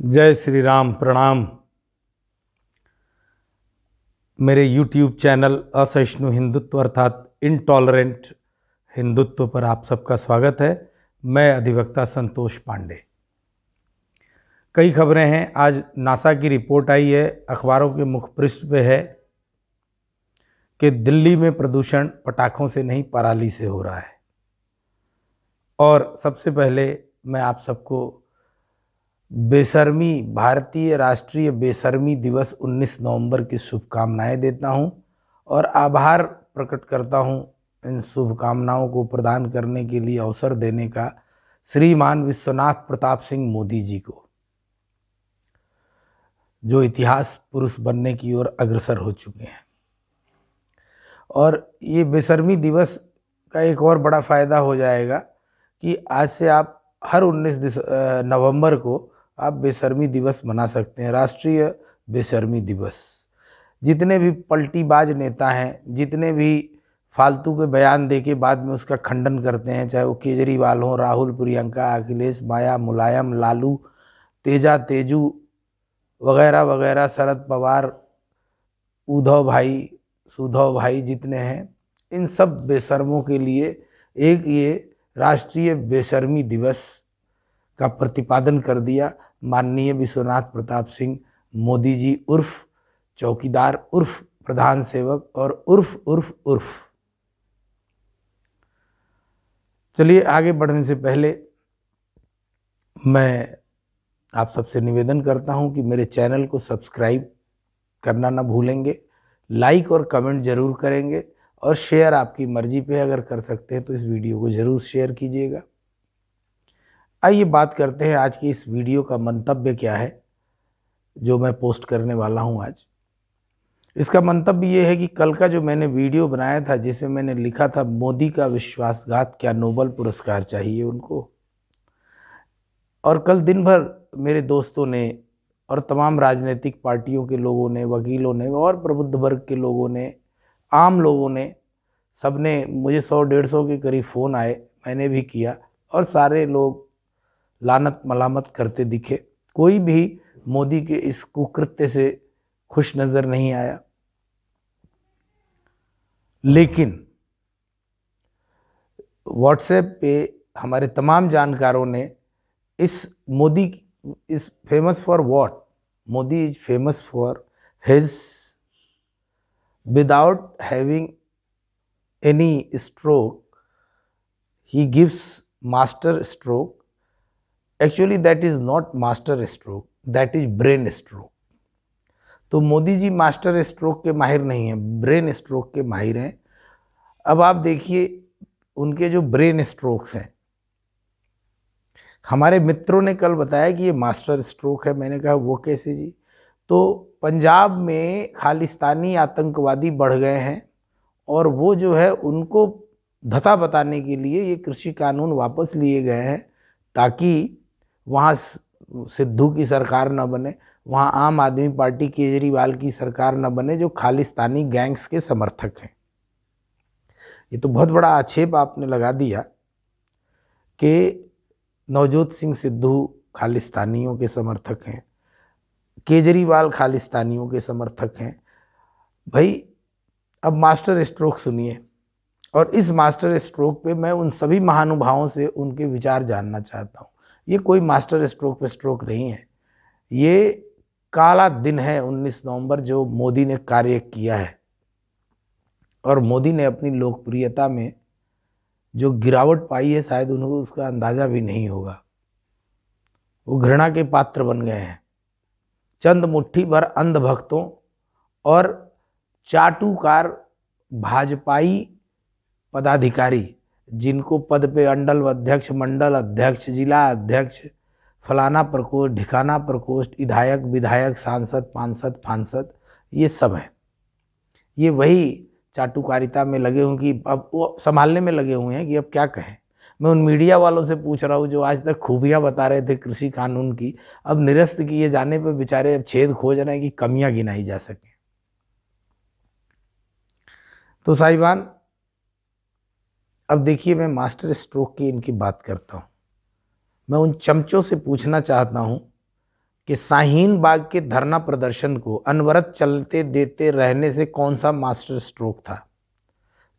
जय श्री राम। प्रणाम। मेरे YouTube चैनल असहिष्णु हिंदुत्व अर्थात इनटॉलरेंट हिंदुत्व पर आप सबका स्वागत है। मैं अधिवक्ता संतोष पांडे। कई खबरें हैं। आज नासा की रिपोर्ट आई है, अखबारों के मुख पृष्ठ पे है कि दिल्ली में प्रदूषण पटाखों से नहीं पराली से हो रहा है। और सबसे पहले मैं आप सबको बेशर्मी भारतीय राष्ट्रीय बेशर्मी दिवस 19 नवंबर की शुभकामनाएं देता हूं और आभार प्रकट करता हूं इन शुभकामनाओं को प्रदान करने के लिए अवसर देने का श्रीमान विश्वनाथ प्रताप सिंह मोदी जी को, जो इतिहास पुरुष बनने की ओर अग्रसर हो चुके हैं। और ये बेशर्मी दिवस का एक और बड़ा फायदा हो जाएगा कि आज से आप हर 19 नवंबर को आप बेशर्मी दिवस मना सकते हैं, राष्ट्रीय बेशर्मी दिवस। जितने भी पलटीबाज नेता हैं, जितने भी फालतू के बयान दे के बाद में उसका खंडन करते हैं, चाहे वो केजरीवाल हो, राहुल, प्रियंका, अखिलेश, माया, मुलायम, लालू, तेजा, तेजू वगैरह वगैरह, शरद पवार, उद्धव भाई, सुधव भाई, जितने हैं, इन सब बेशर्मों के लिए एक ये राष्ट्रीय बेशर्मी दिवस का प्रतिपादन कर दिया माननीय विश्वनाथ प्रताप सिंह मोदी जी उर्फ चौकीदार उर्फ प्रधान सेवक और उर्फ। चलिए आगे बढ़ने से पहले मैं आप सबसे निवेदन करता हूं कि मेरे चैनल को सब्सक्राइब करना ना भूलेंगे, लाइक और कमेंट जरूर करेंगे और शेयर आपकी मर्जी पे अगर कर सकते हैं तो इस वीडियो को जरूर शेयर कीजिएगा। आइए बात करते हैं आज की इस वीडियो का मंतव्य क्या है जो मैं पोस्ट करने वाला हूं आज। इसका मंतव्य ये है कि कल का जो मैंने वीडियो बनाया था जिसमें मैंने लिखा था मोदी का विश्वासघात, क्या नोबेल पुरस्कार चाहिए उनको। और कल दिन भर मेरे दोस्तों ने और तमाम राजनीतिक पार्टियों के लोगों ने, वकीलों ने और प्रबुद्ध वर्ग के लोगों ने, आम लोगों ने, सबने मुझे 100-150 के करीब फ़ोन आए, मैंने भी किया और सारे लोग लानत मलामत करते दिखे। कोई भी मोदी के इस कुकृत्य से खुश नजर नहीं आया। लेकिन व्हाट्सएप पे हमारे तमाम जानकारों ने इस Modi is famous for what, Modi is famous for his without having any stroke he gives master stroke. Actually that is not master stroke, that is brain stroke. तो मोदी जी मास्टर स्ट्रोक के माहिर नहीं हैं, ब्रेन स्ट्रोक के माहिर हैं। अब आप देखिए उनके जो ब्रेन स्ट्रोक्स हैं, हमारे मित्रों ने कल बताया कि ये मास्टर स्ट्रोक है। मैंने कहा वो कैसे जी? तो पंजाब में खालिस्तानी आतंकवादी बढ़ गए हैं और वो जो है उनको धता बताने के लिए ये कृषि कानून वापस लिए गए हैं ताकि वहाँ सिद्धू की सरकार न बने, वहाँ आम आदमी पार्टी केजरीवाल की सरकार न बने जो खालिस्तानी गैंग्स के समर्थक हैं। ये तो बहुत बड़ा आक्षेप आपने लगा दिया कि नवजोत सिंह सिद्धू खालिस्तानियों के समर्थक हैं, केजरीवाल खालिस्तानियों के समर्थक हैं। भाई अब मास्टर स्ट्रोक सुनिए और इस मास्टर स्ट्रोक पे मैं उन सभी महानुभावों से उनके विचार जानना चाहता हूँ। ये कोई मास्टर स्ट्रोक पे स्ट्रोक नहीं है, ये काला दिन है 19 नवंबर जो मोदी ने कार्य किया है। और मोदी ने अपनी लोकप्रियता में जो गिरावट पाई है शायद उनको उसका अंदाजा भी नहीं होगा। वो घृणा के पात्र बन गए हैं। चंद मुट्ठी भर अंधभक्तों और चाटुकार भाजपाई पदाधिकारी जिनको पद पे मंडल अध्यक्ष, जिला अध्यक्ष, फलाना प्रकोष्ठ, ढिकाना प्रकोष्ठ, विधायक, सांसद, फांसद, ये सब हैं। ये वही चाटुकारिता में लगे हुए कि अब वो संभालने में लगे हुए हैं कि अब क्या कहें। मैं उन मीडिया वालों से पूछ रहा हूँ जो आज तक खूबियाँ बता रहे थे कृषि कानून की, अब निरस्त किए जाने पर बेचारे अब छेद खोज रहे हैं कि कमियां गिनाई जा सकें। तो साहिबान अब देखिए मैं मास्टर स्ट्रोक की इनकी बात करता हूँ। मैं उन चमचों से पूछना चाहता हूँ कि शाहीन बाग के धरना प्रदर्शन को अनवरत चलते देते रहने से कौन सा मास्टर स्ट्रोक था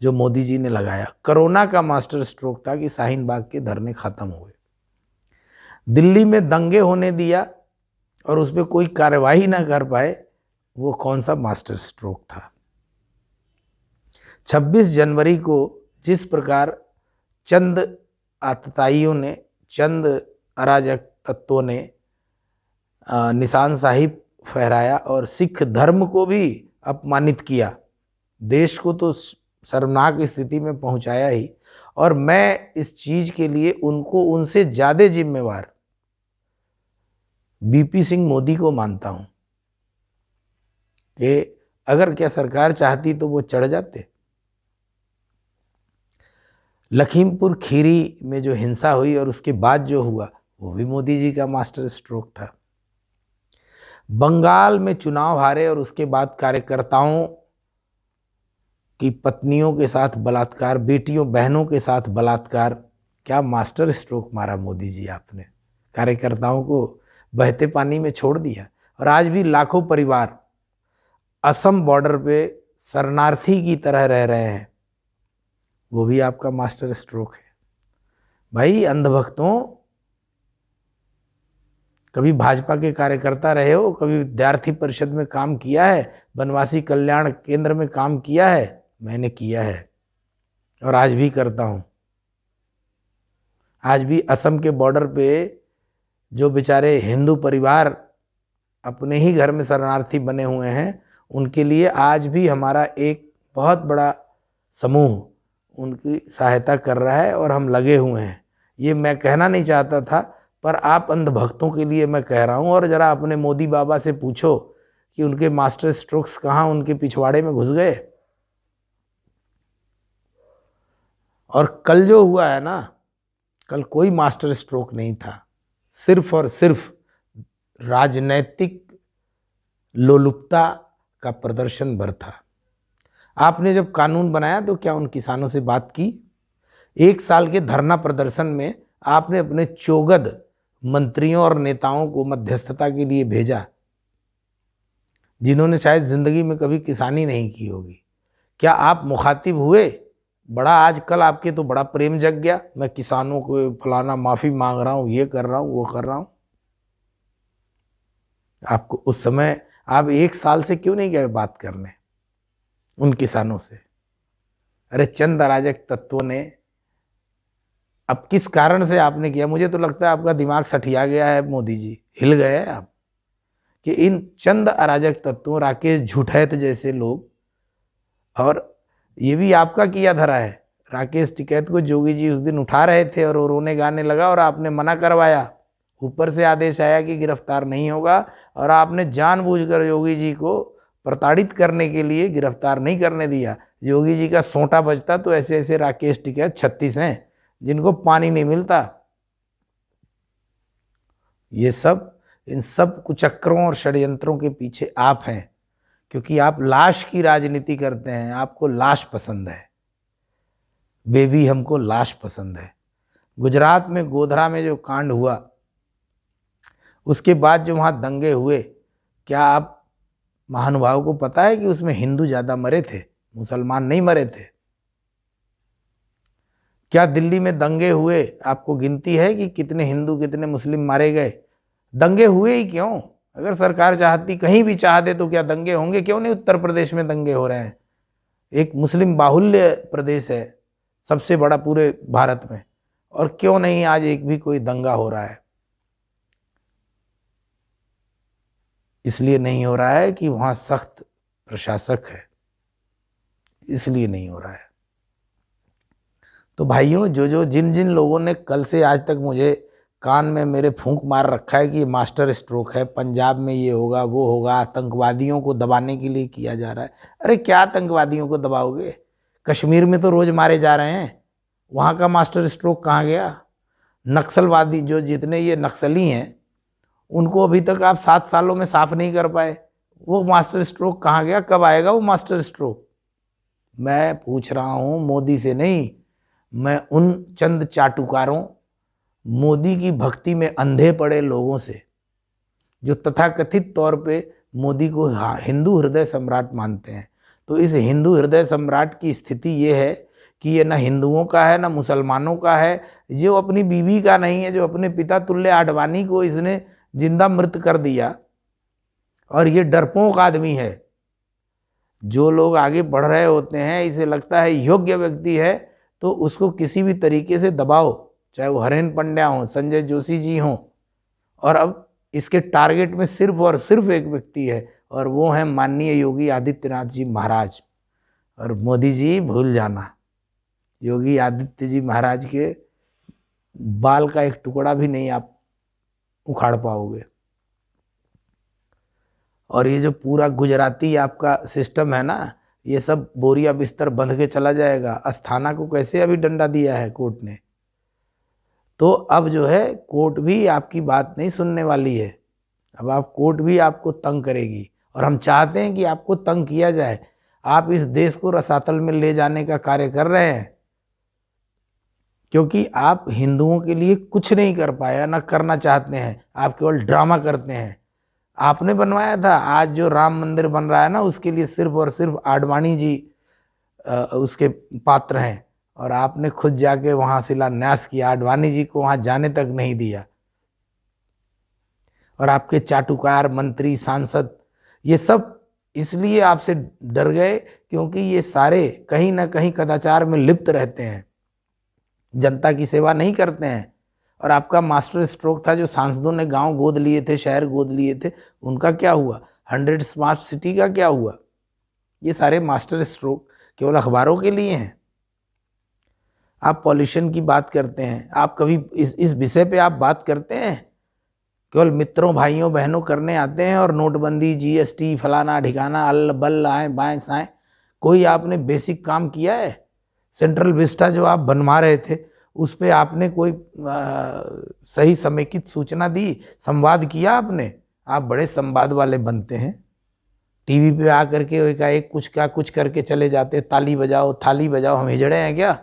जो मोदी जी ने लगाया? कोरोना का मास्टर स्ट्रोक था कि शाहीन बाग के धरने खत्म हुए। दिल्ली में दंगे होने दिया और उस पर कोई कार्रवाई ना कर पाए, वो कौन सा मास्टर स्ट्रोक था? 26 जनवरी को जिस प्रकार चंद आतताइयों ने, चंद अराजक तत्वों ने निशानशाही फहराया और सिख धर्म को भी अपमानित किया, देश को तो शर्मनाक स्थिति में पहुंचाया ही। और मैं इस चीज़ के लिए उनको उनसे ज़्यादा जिम्मेवार बीपी सिंह मोदी को मानता हूं कि अगर क्या सरकार चाहती तो वो चढ़ जाते। लखीमपुर खीरी में जो हिंसा हुई और उसके बाद जो हुआ वो भी मोदी जी का मास्टर स्ट्रोक था। बंगाल में चुनाव हारे और उसके बाद कार्यकर्ताओं की पत्नियों के साथ बलात्कार, बेटियों बहनों के साथ बलात्कार, क्या मास्टर स्ट्रोक मारा मोदी जी आपने? कार्यकर्ताओं को बहते पानी में छोड़ दिया। और आज भी लाखों परिवार असम बॉर्डर पे शरणार्थी की तरह रह रहे हैं, वो भी आपका मास्टर स्ट्रोक है। भाई अंधभक्तों, कभी भाजपा के कार्यकर्ता रहे हो, कभी विद्यार्थी परिषद में काम किया है, वनवासी कल्याण केंद्र में काम किया है? मैंने किया है और आज भी करता हूँ। आज भी असम के बॉर्डर पे जो बेचारे हिंदू परिवार अपने ही घर में शरणार्थी बने हुए हैं, उनके लिए आज भी हमारा एक बहुत बड़ा समूह उनकी सहायता कर रहा है और हम लगे हुए हैं। ये मैं कहना नहीं चाहता था, पर आप अंधभक्तों के लिए मैं कह रहा हूँ। और ज़रा अपने मोदी बाबा से पूछो कि उनके मास्टर स्ट्रोक्स कहाँ उनके पिछवाड़े में घुस गए। और कल जो हुआ है ना, कल कोई मास्टर स्ट्रोक नहीं था, सिर्फ और सिर्फ राजनैतिक लोलुपता का प्रदर्शन भर था। आपने जब कानून बनाया तो क्या उन किसानों से बात की? 1 साल के धरना प्रदर्शन में आपने अपने चौगद मंत्रियों और नेताओं को मध्यस्थता के लिए भेजा, जिन्होंने शायद जिंदगी में कभी किसानी नहीं की होगी। क्या आप मुखातिब हुए? बड़ा आजकल आपके तो बड़ा प्रेम जग गया, मैं किसानों को फलाना माफ़ी मांग रहा हूँ, ये कर रहा हूँ, वो कर रहा हूँ। आपको उस समय आप 1 साल से क्यों नहीं गए बात करने उन किसानों से? अरे चंद अराजक तत्वों ने, अब किस कारण से आपने किया? मुझे तो लगता है आपका दिमाग सठिया गया है, मोदी जी हिल गए हैं आप, कि इन चंद अराजक तत्वों, राकेश झुठैत जैसे लोग, और ये भी आपका किया धरा है। राकेश टिकैत को जोगी जी उस दिन उठा रहे थे और वो रोने गाने लगा और आपने मना करवाया। ऊपर से आदेश आया कि गिरफ्तार नहीं होगा और आपने जानबूझकर योगी जी को प्रताड़ित करने के लिए गिरफ्तार नहीं करने दिया। योगी जी का सोंटा बजता तो ऐसे ऐसे राकेश टिकैत 36 हैं जिनको पानी नहीं मिलता। ये सब, इन सब कुचक्रों और षड्यंत्रों के पीछे आप हैं, क्योंकि आप लाश की राजनीति करते हैं। आपको लाश पसंद है बेबी, हमको लाश पसंद है। गुजरात में गोधरा में जो कांड हुआ, उसके बाद जो वहाँ दंगे हुए, क्या आप महानुभाव को पता है कि उसमें हिंदू ज़्यादा मरे थे, मुसलमान नहीं मरे थे? क्या दिल्ली में दंगे हुए, आपको गिनती है कि कितने हिंदू कितने मुस्लिम मारे गए? दंगे हुए ही क्यों? अगर सरकार चाहती, कहीं भी चाह दे, तो क्या दंगे होंगे? क्यों नहीं उत्तर प्रदेश में दंगे हो रहे हैं? एक मुस्लिम बाहुल्य प्रदेश है, सबसे बड़ा पूरे भारत में, और क्यों नहीं आज एक भी कोई दंगा हो रहा है? इसलिए नहीं हो रहा है कि वहाँ सख्त प्रशासक है, इसलिए नहीं हो रहा है। तो भाइयों, जो जिन जिन लोगों ने कल से आज तक मुझे कान में मेरे फूंक मार रखा है कि ये मास्टर स्ट्रोक है, पंजाब में ये होगा वो होगा, आतंकवादियों को दबाने के लिए किया जा रहा है। अरे क्या आतंकवादियों को दबाओगे? कश्मीर में तो रोज़ मारे जा रहे हैं, वहाँ का मास्टर स्ट्रोक कहाँ गया? नक्सलवादी, जो जितने ये नक्सली हैं, उनको अभी तक आप 7 सालों में साफ नहीं कर पाए, वो मास्टर स्ट्रोक कहाँ गया? कब आएगा वो मास्टर स्ट्रोक? मैं पूछ रहा हूँ मोदी से नहीं, मैं उन चंद चाटुकारों, मोदी की भक्ति में अंधे पड़े लोगों से, जो तथाकथित तौर पे मोदी को हिंदू हृदय सम्राट मानते हैं। तो इस हिंदू हृदय सम्राट की स्थिति ये है कि ये ना हिंदुओं का है ना मुसलमानों का है, जो अपनी बीवी का नहीं है, जो अपने पिता तुल्य आडवाणी को इसने जिंदा मृत कर दिया। और ये डरपोक आदमी है। जो लोग आगे बढ़ रहे होते हैं, इसे लगता है योग्य व्यक्ति है, तो उसको किसी भी तरीके से दबाओ, चाहे वो हरेन पंड्या हो, संजय जोशी जी हों। और अब इसके टारगेट में सिर्फ और सिर्फ एक व्यक्ति है, और वो है माननीय योगी आदित्यनाथ जी महाराज। और मोदी जी भूल जाना, योगी आदित्य जी महाराज के बाल का एक टुकड़ा भी नहीं आप उखाड़ पाओगे। और ये जो पूरा गुजराती आपका सिस्टम है ना, ये सब बोरिया बिस्तर बंध के चला जाएगा। अस्थाना को कैसे अभी डंडा दिया है कोर्ट ने, तो अब जो है कोर्ट भी आपकी बात नहीं सुनने वाली है। अब आप कोर्ट भी आपको तंग करेगी, और हम चाहते हैं कि आपको तंग किया जाए। आप इस देश को रसातल में ले जाने का कार्य कर रहे हैं, क्योंकि आप हिंदुओं के लिए कुछ नहीं कर पाया, ना करना चाहते हैं। आप केवल ड्रामा करते हैं। आपने बनवाया था, आज जो राम मंदिर बन रहा है ना, उसके लिए सिर्फ और सिर्फ आडवाणी जी उसके पात्र हैं। और आपने खुद जाके वहाँ शिलान्यास किया, आडवाणी जी को वहाँ जाने तक नहीं दिया। और आपके चाटुकार मंत्री सांसद ये सब इसलिए आपसे डर गए, क्योंकि ये सारे कहीं ना कहीं कदाचार में लिप्त रहते हैं, जनता की सेवा नहीं करते हैं। और आपका मास्टर स्ट्रोक था, जो सांसदों ने गांव गोद लिए थे, शहर गोद लिए थे, उनका क्या हुआ? 100 स्मार्ट सिटी का क्या हुआ? ये सारे मास्टर स्ट्रोक केवल अखबारों के लिए हैं। आप पॉल्यूशन की बात करते हैं, आप कभी इस विषय पे आप बात करते हैं? केवल मित्रों भाइयों बहनों करने आते हैं, और नोटबंदी, जीएसटी, फलाना ढिकाना, अल्ल बल्ल आए बाएँ साएँ। कोई आपने बेसिक काम किया है? सेंट्रल विस्टा जो आप बनवा रहे थे, उस पर आपने कोई सही समेकित सूचना दी, संवाद किया आपने? आप बड़े संवाद वाले बनते हैं, टीवी पे आकर के एकाएक कुछ क्या कुछ करके चले जाते, ताली बजाओ थाली बजाओ। हम हिजड़े हैं क्या?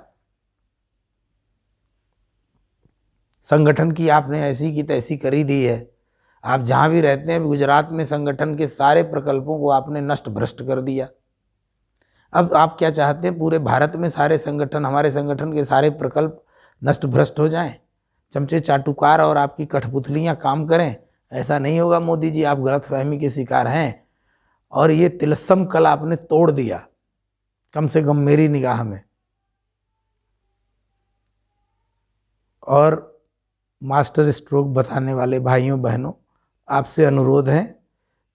संगठन की आपने ऐसी की तैसी करी दी है। आप जहाँ भी रहते हैं, गुजरात में संगठन के सारे प्रकल्पों को आपने नष्ट भ्रष्ट कर दिया। अब आप क्या चाहते हैं? पूरे भारत में सारे संगठन, हमारे संगठन के सारे प्रकल्प नष्ट भ्रष्ट हो जाएं, चमचे चाटुकार और आपकी कठपुतलियां काम करें? ऐसा नहीं होगा मोदी जी, आप गलतफहमी के शिकार हैं। और ये तिलस्म कल आपने तोड़ दिया, कम से कम मेरी निगाह में। और मास्टर स्ट्रोक बताने वाले भाइयों बहनों, आपसे अनुरोध है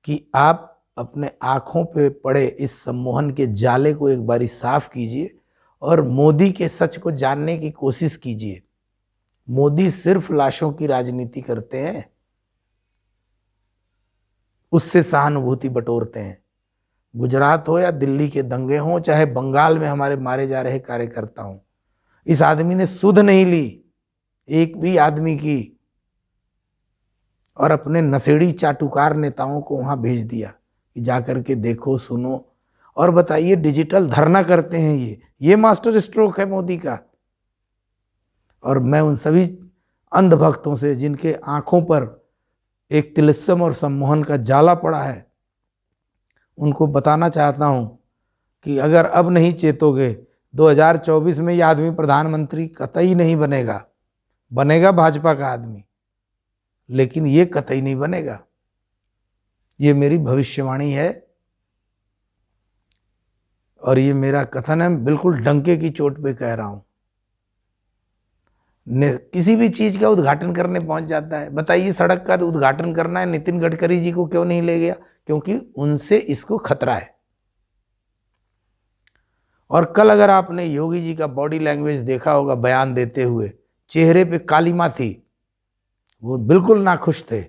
कि आप अपने आँखों पे पड़े इस सम्मोहन के जाले को एक बारी साफ कीजिए, और मोदी के सच को जानने की कोशिश कीजिए। मोदी सिर्फ लाशों की राजनीति करते हैं, उससे सहानुभूति बटोरते हैं। गुजरात हो या दिल्ली के दंगे हों, चाहे बंगाल में हमारे मारे जा रहे कार्यकर्ता हों, इस आदमी ने सुध नहीं ली एक भी आदमी की, और अपने नशेड़ी चाटुकार नेताओं को वहां भेज दिया कि जाकर के देखो सुनो और बताइए। डिजिटल धरना करते हैं, ये मास्टर स्ट्रोक है मोदी का। और मैं उन सभी अंधभक्तों से जिनके आंखों पर एक तिलिस्म और सम्मोहन का जाला पड़ा है, उनको बताना चाहता हूं कि अगर अब नहीं चेतोगे, 2024 में यह आदमी प्रधानमंत्री कतई नहीं बनेगा। बनेगा भाजपा का आदमी, लेकिन ये कतई नहीं बनेगा। ये मेरी भविष्यवाणी है, और ये मेरा कथन है, बिल्कुल डंके की चोट पे कह रहा हूं। किसी भी चीज का उद्घाटन करने पहुंच जाता है। बताइए, सड़क का उद्घाटन करना है, नितिन गडकरी जी को क्यों नहीं ले गया? क्योंकि उनसे इसको खतरा है। और कल अगर आपने योगी जी का बॉडी लैंग्वेज देखा होगा बयान देते हुए, चेहरे पे कालिमा थी, वो बिल्कुल नाखुश थे।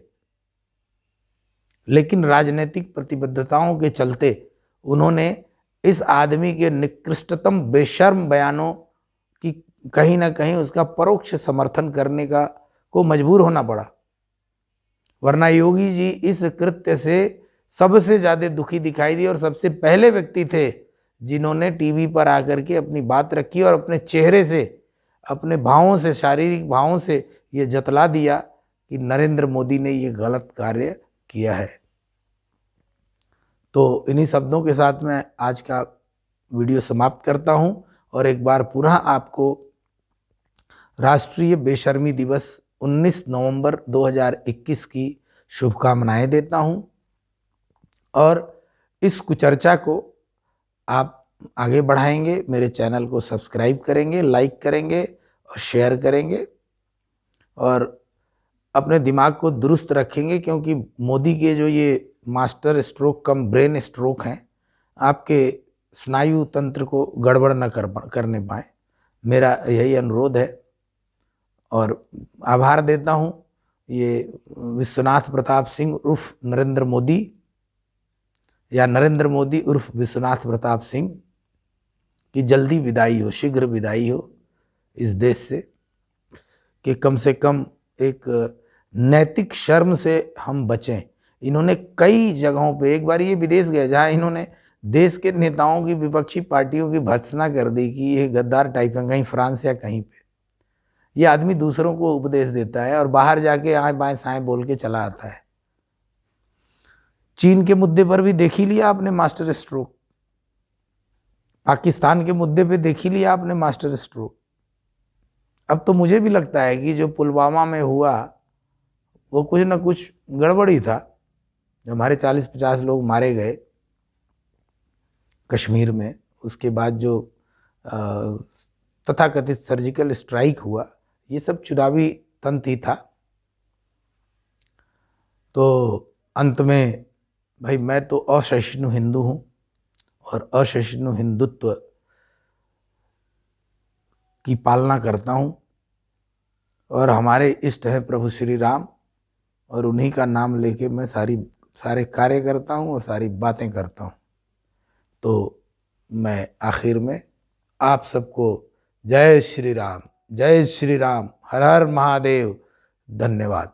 लेकिन राजनीतिक प्रतिबद्धताओं के चलते उन्होंने इस आदमी के निकृष्टतम बेशर्म बयानों की कहीं ना कहीं उसका परोक्ष समर्थन करने को मजबूर होना पड़ा। वरना योगी जी इस कृत्य से सबसे ज़्यादा दुखी दिखाई दिए, और सबसे पहले व्यक्ति थे जिन्होंने टीवी पर आकर के अपनी बात रखी और अपने चेहरे से, अपने भावों से, शारीरिक भावों से ये जतला दिया कि नरेंद्र मोदी ने ये गलत कार्य किया है। तो इन्हीं शब्दों के साथ मैं आज का वीडियो समाप्त करता हूं और एक बार पुनः आपको राष्ट्रीय बेशर्मी दिवस 19 नवंबर 2021 की शुभकामनाएं देता हूं और इस कुचर्चा को आप आगे बढ़ाएंगे, मेरे चैनल को सब्सक्राइब करेंगे, लाइक करेंगे और शेयर करेंगे और अपने दिमाग को दुरुस्त रखेंगे, क्योंकि मोदी के जो ये मास्टर स्ट्रोक कम ब्रेन स्ट्रोक हैं आपके स्नायु तंत्र को गड़बड़ न करने पाए। मेरा यही अनुरोध है और आभार देता हूँ ये विश्वनाथ प्रताप सिंह उर्फ नरेंद्र मोदी या नरेंद्र मोदी उर्फ विश्वनाथ प्रताप सिंह की जल्दी विदाई हो, शीघ्र विदाई हो इस देश से, कि कम से कम एक नैतिक शर्म से हम बचें। इन्होंने कई जगहों पे, एक बार ये विदेश गए जहाँ इन्होंने देश के नेताओं की, विपक्षी पार्टियों की भर्त्सना कर दी कि ये गद्दार टाइप है, कहीं फ्रांस या कहीं पे। ये आदमी दूसरों को उपदेश देता है और बाहर जाके आए बाएं साएं बोल के चला आता है। चीन के मुद्दे पर भी देख ही लिया आपने मास्टर स्ट्रोक, पाकिस्तान के मुद्दे पे देख ही लिया आपने मास्टर स्ट्रोक। अब तो मुझे भी लगता है कि जो पुलवामा में हुआ वो कुछ न कुछ गड़बड़ी था। जो हमारे 40-50 लोग मारे गए कश्मीर में, उसके बाद जो तथाकथित सर्जिकल स्ट्राइक हुआ, ये सब चुनावी तंत्र ही था। तो अंत में भाई मैं तो असहिष्णु हिंदू हूँ और असहिष्णु हिंदुत्व की पालना करता हूँ और हमारे इष्ट है प्रभु श्री राम और उन्हीं का नाम लेके मैं सारे कार्य करता हूँ और सारी बातें करता हूँ। तो मैं आखिर में आप सबको जय श्री राम, हर हर महादेव, धन्यवाद।